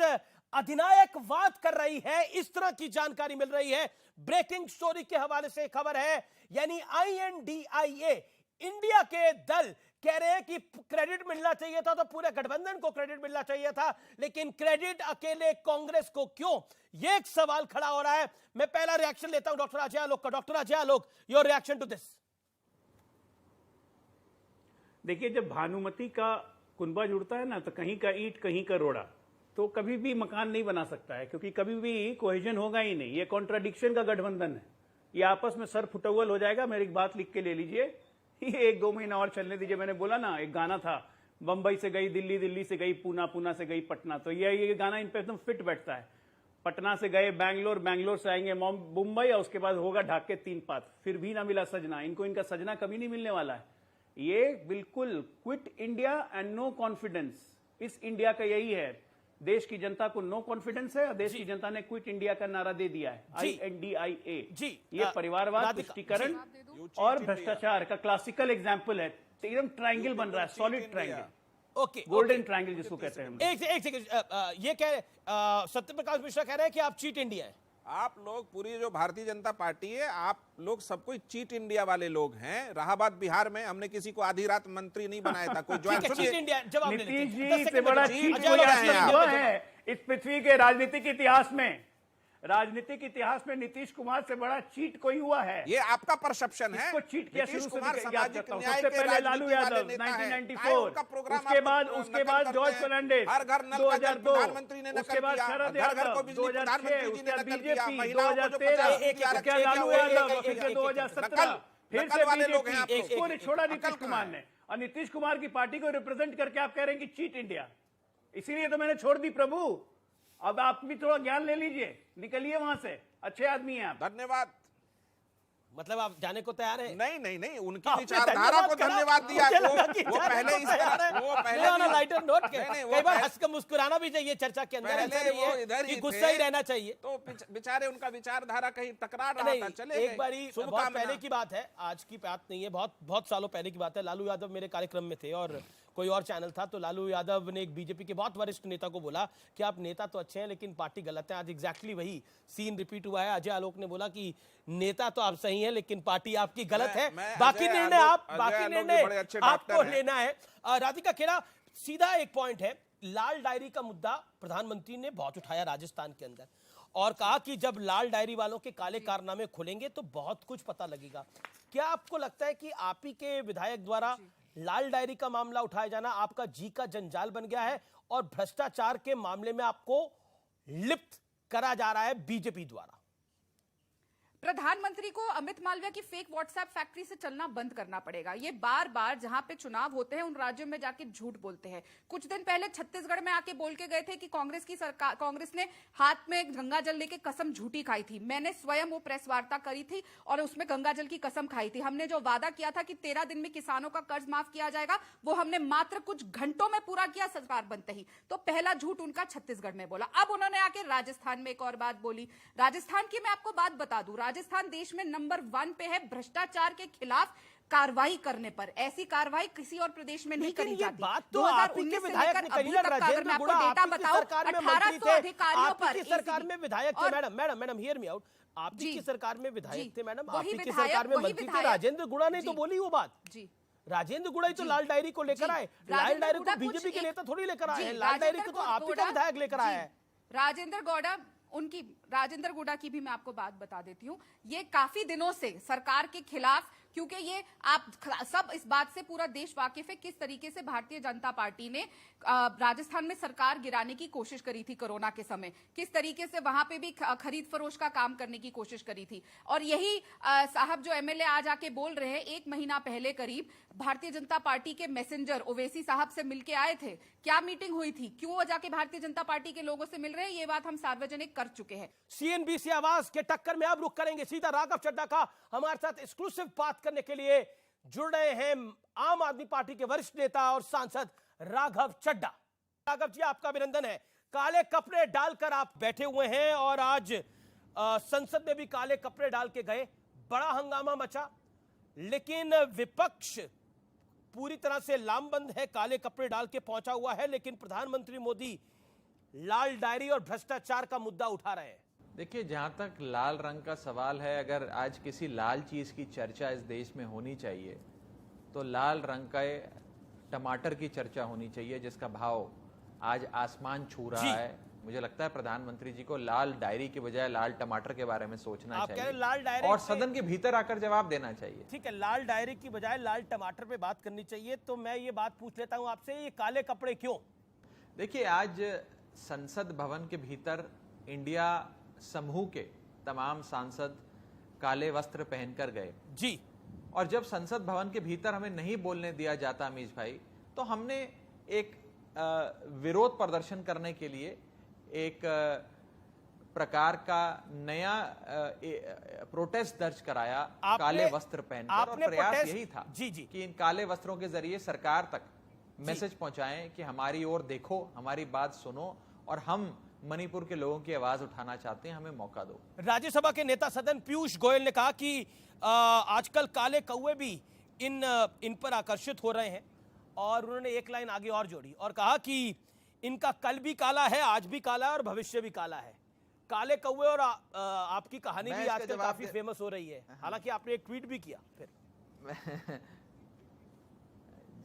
अधिनायकवाद कर रही है, इस तरह की जानकारी मिल रही है। ब्रेकिंग स्टोरी के हवाले से खबर है, यानी INDIA इंडिया के दल कह रहे हैं कि क्रेडिट मिलना चाहिए था तो पूरे गठबंधन को क्रेडिट मिलना चाहिए था, लेकिन क्रेडिट अकेले कांग्रेस को क्यों, यह एक सवाल खड़ा हो रहा है। मैं पहला रिएक्शन लेता हूं डॉक्टर अजय आलोक का। Doctor Ajay Alok, your reaction to this. देखिए, जब भानुमति का कुनबा जुड़ता है ना, तो कहीं का ईंट कहीं का रोड़ा, तो कभी भी मकान नहीं बना सकता है, क्योंकि कभी भी कोहेजन होगा ही नहीं। ये कॉन्ट्राडिक्शन का गठबंधन है, ये आपस में सर फुटअव्वल हो जाएगा। मेरी एक बात लिख के ले लीजिए, ये 1-2 महीना और चलने दीजिए। मैंने बोला ना, एक गाना था, बंबई से गई दिल्ली, दिल्ली से गई पूना, पूना से गई पटना, तो ये गाना इन पे एकदम फिट बैठता है। पटना से गए बैंगलोर, बैंगलोर से आएंगे मुंबई, और उसके बाद होगा ढाक के 3 पात, फिर भी ना मिला सजना। इनको इनका सजना कभी नहीं मिलने वाला है। ये बिल्कुल quit India and no confidence, इस इंडिया का यही है। देश की जनता को नो कॉन्फिडेंस है और देश की जनता ने क्विट इंडिया का नारा दे दिया है, INDIA। ये परिवारवाद, तुष्टीकरण और भ्रष्टाचार का क्लासिकल एग्जाम्पल है। एकदम ट्रायंगल बन रहा है, solid triangle, okay, golden triangle जिसको कहते हैं। एक सेकंड, ये कह सत्यप्रकाश मिश्रा कह रहे हैं कि आप चीट इंडिया है। आप लोग, पूरी जो भारतीय जनता पार्टी है, आप लोग सब कोई चीट इंडिया वाले लोग हैं। इलाहाबाद बिहार में हमने किसी को आधी रात मंत्री नहीं बनाया था। कोई ज्वाइन चीट इंडिया जवाब ले नीतीश लेते हैं। जी से बड़ा चीट कोई आज हुआ है इस पृथ्वी के राजनीतिक इतिहास में। राजनीतिक इतिहास में नीतीश कुमार से बड़ा चीट कोई हुआ है? ये आपका परसेप्शन है। इसको चीट किया नीतीश शुरू से कुमार याद सामाजिक करता हूं। न्याय सबसे के पहले लालू राजनीति वाले यादव नेता है। 1994, उनका प्रोग्राम उसके आप बाद नकल जॉर्ज करते हैं। फर्नांडिस हर घर नल का जल 2002, प्रधानमंत्री ने नकल उसके बाद किया। शरद घर घर यादव को बिजली 2006, प्रधानमंत्री जी उसके ने बाद नकल किया। बीजेपी महिलाओं को जो 2013, 50,000 उसके बाद लालू यादव, फिर से नकल 2017, फिर से वाले लोग हैं आप बीजेपी। लोग। इसको नहीं छोड़ा अकल नीतीश कहाँ कुमार है? ने, और नीतीश कुमार की पार्टी को रिप्रेजेंट करके आप कह रहे हैं कि चीट इंडिया। इसीलिए तो मैंने छोड़ दी प्रभु। अब आप भी थोड़ा ज्ञान ले लीजिए, निकलिए वहां से। अच्छे आदमी हैं आप। धन्यवाद। मतलब आप जाने को तैयार हैं? नहीं नहीं नहीं, उनकी आपने विचारधारा को करा। धन्यवाद दिया। मुझे लगा वो कि वो जाने पहले को इस तैयार है। तरह, वो पहले नहीं, on a lighter note के। नहीं, वो कई बार पहले- हंस कर मुस्कुराना भी चाहिए चर्चा के अंदर, ऐसा पहले नहीं वो है इधर कि ही गुस्सा ही थे, रहना चाहिए। तो बेचारे उनका विचारधारा कहीं टकरा रहा नहीं, था, चले एक बारी बहुत शुभकामना। पहले की बात है, आज की बात नहीं है, बहुत बहुत सालों पहले की बात है। लालू यादव मेरे कार्यक्रम में थे और कोई और चैनल था, तो लालू यादव ने एक बीजेपी के बहुत वरिष्ठ नेता को बोला कि आप नेता तो अच्छे हैं लेकिन पार्टी गलत है। आज एग्जैक्टली वही सीन रिपीट हुआ है। अजय आलोक ने बोला कि नेता तो आप सही हैं लेकिन पार्टी आपकी गलत है। बाकी निर्णय आपको लेना है। राधिका खेड़ा, सीधा एक पॉइंट है, लाल डायरी का मुद्दा प्रधानमंत्री ने बहुत उठाया राजस्थान के अंदर और कहा कि जब लाल डायरी वालों के काले कारनामे खुलेंगे तो बहुत कुछ पता लगेगा। क्या आपको लगता है कि आप ही के विधायक द्वारा लाल डायरी का मामला उठाया जाना आपका जी का जंजाल बन गया है और भ्रष्टाचार के मामले में आपको लिप्त करा जा रहा है बीजेपी द्वारा? प्रधानमंत्री को अमित मालविया की फेक व्हाट्सएप फैक्ट्री से चलना बंद करना पड़ेगा। ये बार बार जहां पे चुनाव होते हैं उन राज्यों में जाके झूठ बोलते हैं। कुछ दिन पहले छत्तीसगढ़ में आके बोल के गए थे कि कांग्रेस की सरकार, कांग्रेस ने हाथ में गंगा जल लेके कसम झूठी खाई थी। मैंने स्वयं वो प्रेस वार्ता करी थी और उसमें गंगा जल की कसम खाई थी। हमने जो वादा किया था कि 13 दिन में किसानों का कर्ज माफ किया जाएगा, वो हमने मात्र कुछ घंटों में पूरा किया सरकार बनते ही। तो पहला झूठ उनका छत्तीसगढ़ में बोला। अब उन्होंने आके राजस्थान में एक और बात बोली। राजस्थान की मैं आपको बात बता दूं, राजस्थान देश में नंबर 1 पे है भ्रष्टाचार के खिलाफ कार्रवाई करने पर। ऐसी कार्रवाई किसी और प्रदेश में नहीं करी जाती। बात तो आप ही के विधायक ने कही ना, राजेंद्र गुड़ा आप ही की सरकार में मंत्री थे, आप ही की सरकार में विधायक थे। मैडम हियर मी आउट, आप ही की सरकार में विधायक थे मैडम, आप ही की सरकार में मंत्री थे। राजेंद्र गुड़ा ने तो बोली वो बात जी। राजेंद्र गुड़ा ही तो लाल डायरी को लेकर आए। लाल डायरी को बीजेपी के नेता थोड़ी लेकर आए हैं, लाल डायरी को तो आप ही का विधायक लेकर आया है। राजेंद्र गुड़ा की भी मैं आपको बात बता देती हूं। ये काफी दिनों से सरकार के खिलाफ, क्योंकि ये आप सब इस बात से पूरा देश वाकिफ है किस तरीके से भारतीय जनता पार्टी ने राजस्थान में सरकार गिराने की कोशिश करी थी कोरोना के समय, किस तरीके से वहां पे भी खरीद फरोश का काम करने की कोशिश करी थी। और यही साहब जो एमएलए आज आके बोल रहे हैं, 1 महीना पहले करीब भारतीय जनता पार्टी के मैसेंजर ओवैसी साहब से मिलके आए थे। क्या मीटिंग हुई थी, क्यों वो जाके भारतीय जनता पार्टी के लोगों से मिल रहे हैं, ये बात हम सार्वजनिक कर चुके हैं। सीएनबीसी आवाज के टक्कर में अब रुक करेंगे सीधा राघव चड्ढा का हमारे साथ एक्सक्लूसिव बात करने के लिए जुड़ रहे हैं आम आदमी पार्टी के वरिष्ठ नेता और सांसद राघव चड्ढा। राघव जी, आपका अभिनंदन है। काले कपड़े डालकर आप बैठे हुए हैं और आज संसद में भी काले कपड़े डाल के गए, बड़ा हंगामा मचा, लेकिन विपक्ष पूरी तरह से लामबंद है, काले कपड़े डाल के पहुंचा हुआ है, लेकिन प्रधानमंत्री मोदी लाल डायरी और भ्रष्टाचार का मुद्दा उठा रहे हैं। देखिए, जहां तक लाल रंग का सवाल है, अगर आज किसी लाल चीज की चर्चा इस देश में होनी चाहिए तो लाल रंग का टमाटर की चर्चा होनी चाहिए, जिसका भाव आज आसमान छू रहा है। मुझे लगता है प्रधानमंत्री जी को लाल डायरी के बजाय लाल टमाटर के बारे में सोचना चाहिए, लाल डायरी और सदन के भीतर आकर जवाब देना चाहिए। ठीक है, लाल डायरी की बजाय लाल टमाटर पे बात करनी चाहिए। तो मैं ये बात पूछ लेता हूं आपसे, ये काले कपड़े क्यों? देखिए, आज संसद भवन के भीतर इंडिया समूह के तमाम सांसद काले वस्त्र पहनकर गए जी, और जब संसद भवन के भीतर हमें नहीं बोलने दिया जाता अमीश भाई, तो हमने एक विरोध प्रदर्शन करने के लिए एक प्रकार का नया प्रोटेस्ट दर्ज कराया काले वस्त्र पहनकर, और प्रयास यही था कि इन काले वस्त्रों के जरिए सरकार तक मैसेज पहुंचाएं कि हमारी ओर देखो, हमारी बात सुनो, और हम मणिपुर के लोगों की आवाज उठाना चाहते हैं, हमें मौका दो। राज्यसभा के नेता सदन पीयूष गोयल ने कहा कि आजकल काले कौवे भी इन पर आकर्षित हो रहे हैं, और उन्होंने एक लाइन आगे और जोड़ी और कहा कि इनका कल भी काला है, आज भी काला है और भविष्य भी काला है। काले कौवे और आपकी कहानी भी आजकल काफी फेमस हो रही है, हालांकि आपने एक ट्वीट भी किया फिर।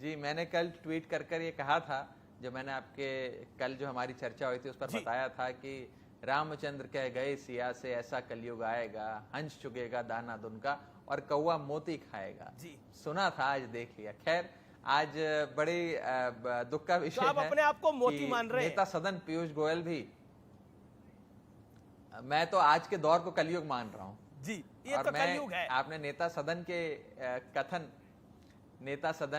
जी, मैंने कल ट्वीट कर ये कहा था, जो मैंने आपके कल जो हमारी चर्चा हुई थी उस पर बताया था कि रामचंद्र कह गए सिया से, ऐसा कलयुग आएगा, हंस चुगेगा दाना दुनका और कौवा मोती खाएगा। जी, सुना था, आज देख लिया। खैर, आज बड़ी दुख का विषय है। आप अपने आप को मोती मान रहे हैं। नेता सदन पीयूष गोयल भी, मैं तो आज के दौर को कलयुग मान रहा हूं जी, ये और तो कलयुग है। आपने नेता सदन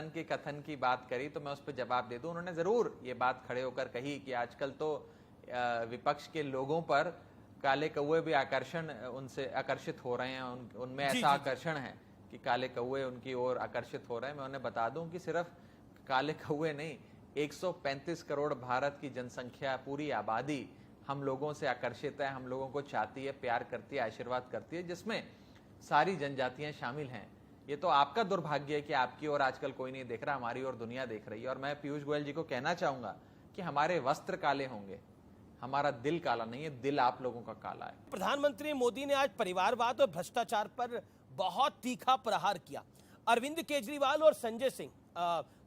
के कथन की बात करी, तो मैं उस पर जवाब दे दूं। उन्होंने जरूर ये बात खड़े होकर कही कि आजकल तो विपक्ष के लोगों पर काले कौवे भी उनसे आकर्षित हो रहे हैं, उनमें ऐसा आकर्षण है कि काले कौवे उनकी ओर आकर्षित हो रहे हैं। मैं उन्हें बता दूं कि सिर्फ काले कौवे नहीं, 135 करोड़ भारत की जनसंख्या, पूरी आबादी हम लोगों से आकर्षित है, हम लोगों को चाहती है, प्यार करती है, आशीर्वाद करती है, जिसमें सारी जनजातियां शामिल हैं। ये तो आपका दुर्भाग्य है कि आपकी ओर आजकल कोई नहीं देख रहा, हमारी ओर दुनिया देख रही है। और मैं पीयूष गोयल जी को कहना चाहूंगा कि हमारे वस्त्र काले होंगे, हमारा दिल काला नहीं है, दिल आप लोगों का काला है। प्रधानमंत्री मोदी ने आज परिवारवाद और भ्रष्टाचार पर बहुत तीखा प्रहार किया। अरविंद केजरीवाल और संजय सिंह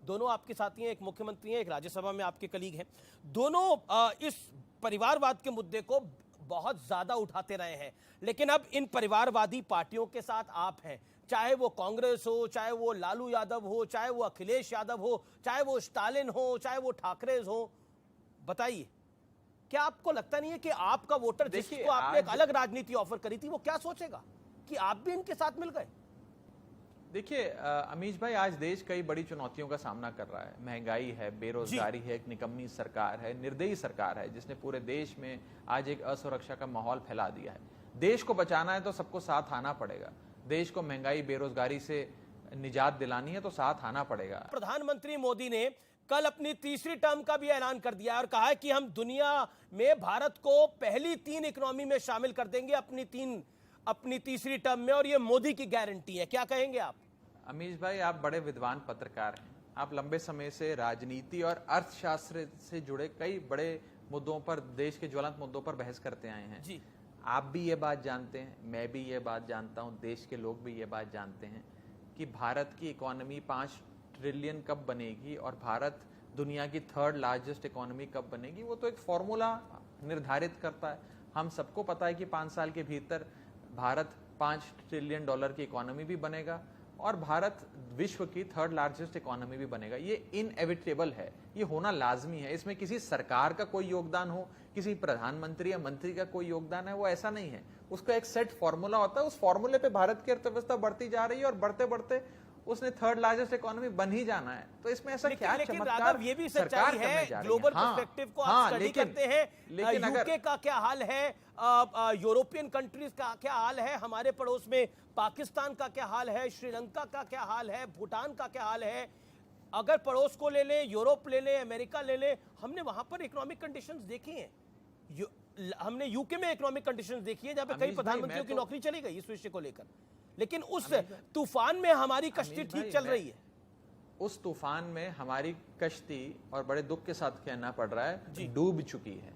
दोनों आपके साथी हैं, एक मुख्यमंत्री हैं, एक राज्यसभा में आपके कलीग हैं। दोनों इस परिवारवाद के मुद्दे को बहुत ज्यादा उठाते रहे हैं, लेकिन अब इन परिवारवादी पार्टियों के साथ आप हैं, चाहे वो कांग्रेस हो, चाहे वो लालू यादव हो, चाहे वो अखिलेश यादव हो, चाहे वो स्टालिन हो, चाहे वो ठाकरे हो। बताइए, क्या आपको लगता नहीं है कि आपका वोटर जिसको आपने एक अलग राजनीति ऑफर करी थी, वो क्या सोचेगा कि आप भी इनके साथ मिल गए? देखिए अमीश भाई, आज देश कई बड़ी चुनौतियों का सामना कर रहा है। महंगाई है, बेरोजगारी है, एक निकम्मी सरकार है, निर्दयी सरकार है, जिसने पूरे देश में आज एक असुरक्षा का माहौल फैला दिया है। देश को बचाना है तो सबको साथ आना पड़ेगा। देश को महंगाई, बेरोजगारी से निजात दिलानी है तो साथ आना पड़ेगा। प्रधानमंत्री मोदी ने कल अपनी तीसरी टर्म का भी ऐलान कर दिया और कहा है कि हम दुनिया में भारत को पहली 3 इकोनॉमी में शामिल कर देंगे अपनी तीसरी टर्म में, और ये मोदी की गारंटी है। क्या कहेंगे आप? अमीश भाई, आप बड़े विद्वान पत्रकार हैं, आप लंबे समय से राजनीति और अर्थशास्त्र से जुड़े कई बड़े मुद्दों पर, देश के ज्वलंत मुद्दों पर बहस करते आए हैं जी। आप भी ये बात जानते हैं, मैं भी ये बात जानता हूं, देश के लोग भी ये बात जानते हैं कि भारत की इकोनॉमी 5 ट्रिलियन कब बनेगी और भारत दुनिया की 3rd लार्जेस्ट इकोनॉमी कब बनेगी, वो तो एक फॉर्मूला निर्धारित करता है। हम सबको पता है कि 5 साल के भीतर भारत $5 ट्रिलियन की इकोनॉमी भी बनेगा और भारत विश्व की 3rd लार्जेस्ट इकोनॉमी भी बनेगा। ये इनएविटेबल है, ये होना लाजमी है। इसमें किसी सरकार का कोई योगदान हो, किसी प्रधानमंत्री या मंत्री का कोई योगदान है, वो ऐसा नहीं है। उसका एक सेट फॉर्मूला होता है, उस फॉर्मूले पे भारत की अर्थव्यवस्था बढ़ती जा रही है और बढ़ते बढ़ते उसने थर्ड लार्जेस्ट इकोनॉमी बन ही जाना है। तो इसमें ऐसा क्या लेकिन चमत्कार राघव ये भी सच्चाई है, ग्लोबल पर्सपेक्टिव को आप स्टडी करते हैं, यूके का क्या हाल है, यूरोपियन कंट्रीज का क्या हाल है, हमारे पड़ोस में पाकिस्तान का क्या हाल है, श्रीलंका का क्या हाल है, भूटान का क्या हाल है, अगर पड़ोस को ले लें, यूरोप ले लें, अमेरिका ले लें, हमने वहां पर इकोनॉमिक कंडीशंस देखी हैं। हमने यूके में इकोनॉमिक कंडीशंस देखी है जहां पे कई प्रधानमंत्रियों की नौकरी चली गई इस विषय को लेकर, लेकिन उस तूफान में हमारी कश्ती ठीक चल रही है। उस तूफान में हमारी कश्ती, और बड़े दुख के साथ कहना पड़ रहा है, डूब चुकी है।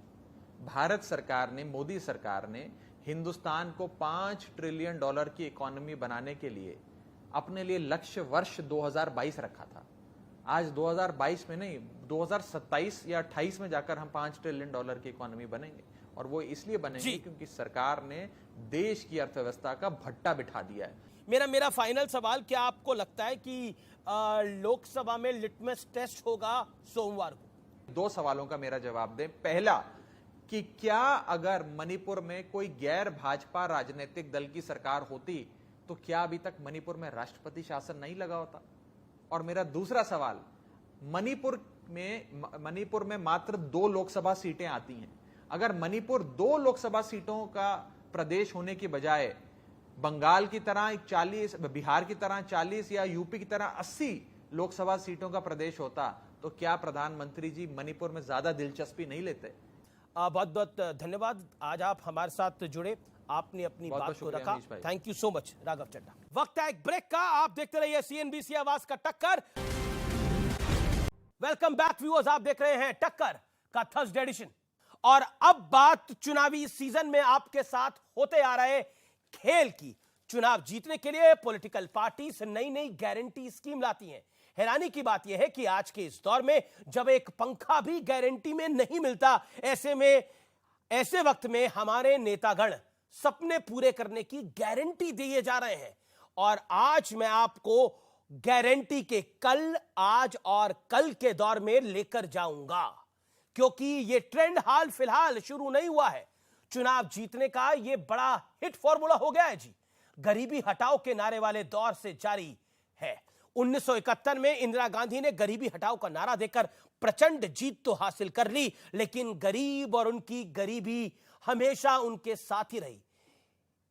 भारत सरकार ने, मोदी सरकार ने हिंदुस्तान को $5 ट्रिलियन की इकोनॉमी बनाने के लिए अपने लिए लक्ष्य वर्ष 2022 रखा था। आज 2022 में नहीं, 2027 या 28 में जाकर हम $5 ट्रिलियन की इकोनॉमी बनेंगे, और वो इसलिए बनेंगे क्योंकि सरकार ने देश की अर्थव्यवस्था का भट्टा बिठा दिया है। मेरा फाइनल सवाल, क्या आपको लगता है कि लोकसभा में लिटमस टेस्ट होगा सोमवार को? 2 सवालों का मेरा जवाब दें। पहला, कि क्या अगर मणिपुर में कोई गैर भाजपा राजनीतिक दल की सरकार होती तो क्या अभी तक मणिपुर में राष्ट्रपति शासन नहीं लगा होता? और मेरा दूसरा सवाल, मणिपुर में मात्र 2 लोकसभा सीटें आती हैं। अगर मणिपुर 2 लोकसभा सीटों का प्रदेश होने की बजाय बंगाल की तरह 40, बिहार की तरह 40 या यूपी की तरह 80 लोकसभा सीटों का प्रदेश होता तो क्या प्रधानमंत्री जी मणिपुर में ज्यादा दिलचस्पी नहीं लेते? बहुत बहुत धन्यवाद, आज आप हमारे साथ जुड़े, आपने अपनी बात को रखा। Thank you so much Raghav Chadha. वक्त है एक ब्रेक का, आप देखते रहिए CNBC आवाज का टक्कर। वेलकम बैक व्यूअर्स, आप देख रहे हैं टक्कर का थर्सडे एडिशन, और अब बात चुनावी सीजन में आपके साथ होते आ रहे खेल की। चुनाव जीतने के लिए पॉलिटिकल पार्टीज नई नई गारंटी स्कीम लाती हैं। हैरानी की बात यह है कि आज के इस दौर में जब एक पंखा भी गारंटी में नहीं मिलता, ऐसे वक्त में हमारे नेतागण सपने पूरे करने की गारंटी दिए जा रहे हैं। और आज मैं आपको गारंटी के कल, आज और कल के दौर में लेकर जाऊंगा, क्योंकि ये ट्रेंड हाल फिलहाल शुरू नहीं हुआ है। चुनाव जीतने का ये बड़ा हिट फॉर्मूला हो गया है जी, गरीबी हटाओ के नारे वाले दौर से जारी है। 1971 में इंदिरा गांधी ने गरीबी हटाओ का नारा देकर प्रचंड जीत तो हासिल कर ली, लेकिन गरीब और उनकी गरीबी हमेशा उनके साथ ही रही।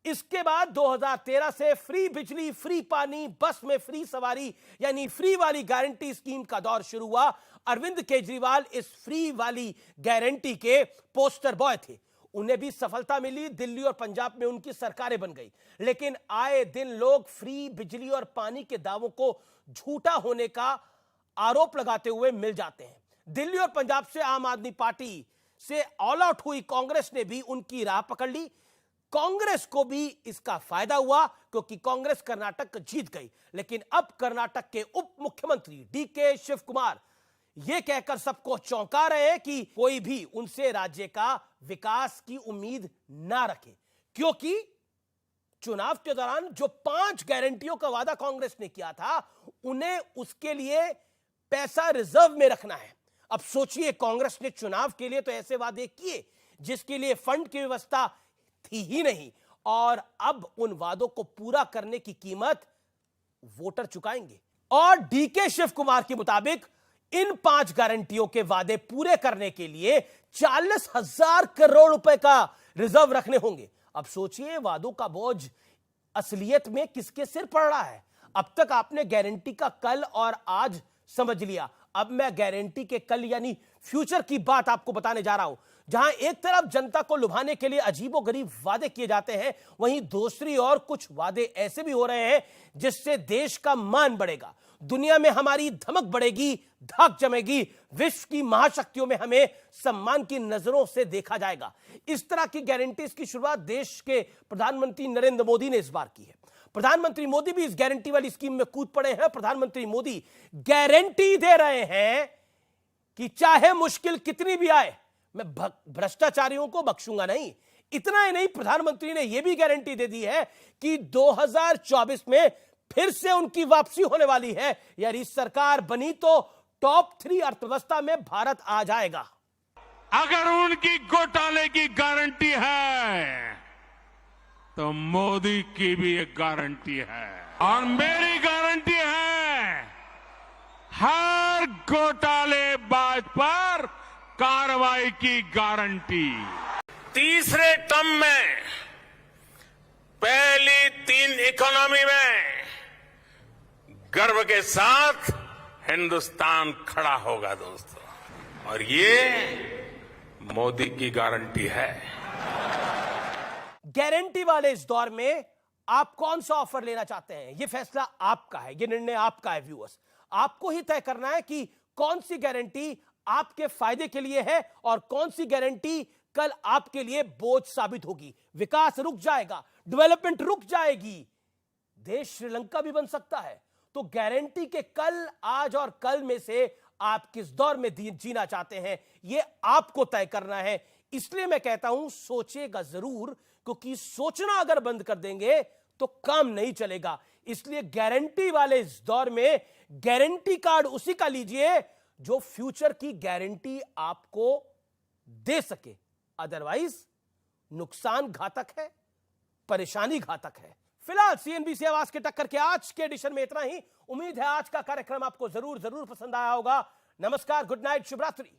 इसके बाद 2013 से फ्री बिजली, फ्री पानी, बस में फ्री सवारी यानी फ्री वाली गारंटी स्कीम का दौर शुरू हुआ। अरविंद केजरीवाल इस फ्री वाली गारंटी के पोस्टर बॉय थे, उन्हें भी सफलता मिली, दिल्ली और पंजाब में उनकी सरकारें बन गई। लेकिन आए दिन लोग फ्री बिजली और पानी के दावों को झूठा होने का आरोप लगाते हुए मिल जाते हैं। दिल्ली और पंजाब से आम आदमी पार्टी से ऑल आउट हुई कांग्रेस ने भी उनकी राह पकड़ ली। कांग्रेस को भी इसका फायदा हुआ क्योंकि कांग्रेस कर्नाटक जीत गई। लेकिन अब कर्नाटक के उप मुख्यमंत्री DK शिव कुमार यह कहकर सबको चौंका रहे हैं कि कोई भी उनसे राज्य का विकास की उम्मीद ना रखे, क्योंकि चुनाव के दौरान जो 5 गारंटियों का वादा कांग्रेस ने किया था, उन्हें उसके लिए पैसा रिजर्व में रखना है। अब सोचिए, कांग्रेस ने चुनाव के लिए तो ऐसे वादे किए जिसके लिए फंड की व्यवस्था थी ही नहीं, और अब उन वादों को पूरा करने की कीमत वोटर चुकाएंगे। और DK शिव कुमार के मुताबिक इन 5 गारंटियों के वादे पूरे करने के लिए 40,000 करोड़ रुपए का रिजर्व रखने होंगे। अब सोचिए, वादों का बोझ असलियत में किसके सिर पड़ रहा है। अब तक आपने गारंटी का कल और आज समझ लिया, अब मैं गारंटी के कल यानी फ्यूचर की बात आपको बताने जा रहा हूं। जहां एक तरफ जनता को लुभाने के लिए अजीबोगरीब वादे किए जाते हैं, वहीं दूसरी ओर कुछ वादे ऐसे भी हो रहे हैं जिससे देश का मान बढ़ेगा, दुनिया में हमारी धमक बढ़ेगी, धाक जमेगी, विश्व की महाशक्तियों में हमें सम्मान की नजरों से देखा जाएगा। इस तरह की गारंटीज की शुरुआत देश के प्रधानमंत्री नरेंद्र मोदी ने इस बार की है। प्रधानमंत्री मोदी भी इस गारंटी वाली स्कीम में कूद पड़े हैं। प्रधानमंत्री मोदी गारंटी दे रहे हैं कि चाहे मुश्किल कितनी भी आए, मैं भ्रष्टाचारियों को बख्शूंगा नहीं। इतना ही नहीं, प्रधानमंत्री ने यह भी गारंटी दे दी है कि 2024 में फिर से उनकी वापसी होने वाली है, यानी सरकार बनी तो टॉप 3 अर्थव्यवस्था में भारत आ जाएगा। अगर उनकी घोटाले की गारंटी है तो मोदी की भी एक गारंटी है, और मेरी गारंटी है हर घोटालेबाज पर कार्रवाई की गारंटी। तीसरे टर्म में पहली 3 इकोनॉमी में गर्व के साथ हिंदुस्तान खड़ा होगा दोस्तों, और ये मोदी की गारंटी है। गारंटी वाले इस दौर में आप कौन सा ऑफर लेना चाहते हैं, यह फैसला आपका है, यह निर्णय आपका है। व्यूअर्स, आपको ही तय करना है कि कौन सी गारंटी आपके फायदे के लिए है और कौन सी गारंटी कल आपके लिए बोझ साबित होगी। विकास रुक जाएगा, डेवलपमेंट रुक जाएगी, देश श्रीलंका भी बन सकता है। तो गारंटी के कल, आज और कल में से आप किस दौर में जीना चाहते हैं, यह आपको तय करना है। इसलिए मैं कहता हूं, सोचेगा जरूर, क्योंकि सोचना अगर बंद कर देंगे तो काम नहीं चलेगा। इसलिए गारंटी वाले इस दौर में गारंटी कार्ड उसी का लीजिए जो फ्यूचर की गारंटी आपको दे सके। अदरवाइज नुकसान घातक है, परेशानी घातक है। फिलहाल सीएनबीसी आवाज के टक्कर के आज के एडिशन में इतना ही। उम्मीद है आज का कार्यक्रम आपको जरूर पसंद आया होगा। नमस्कार, गुड नाइट, शुभ रात्रि।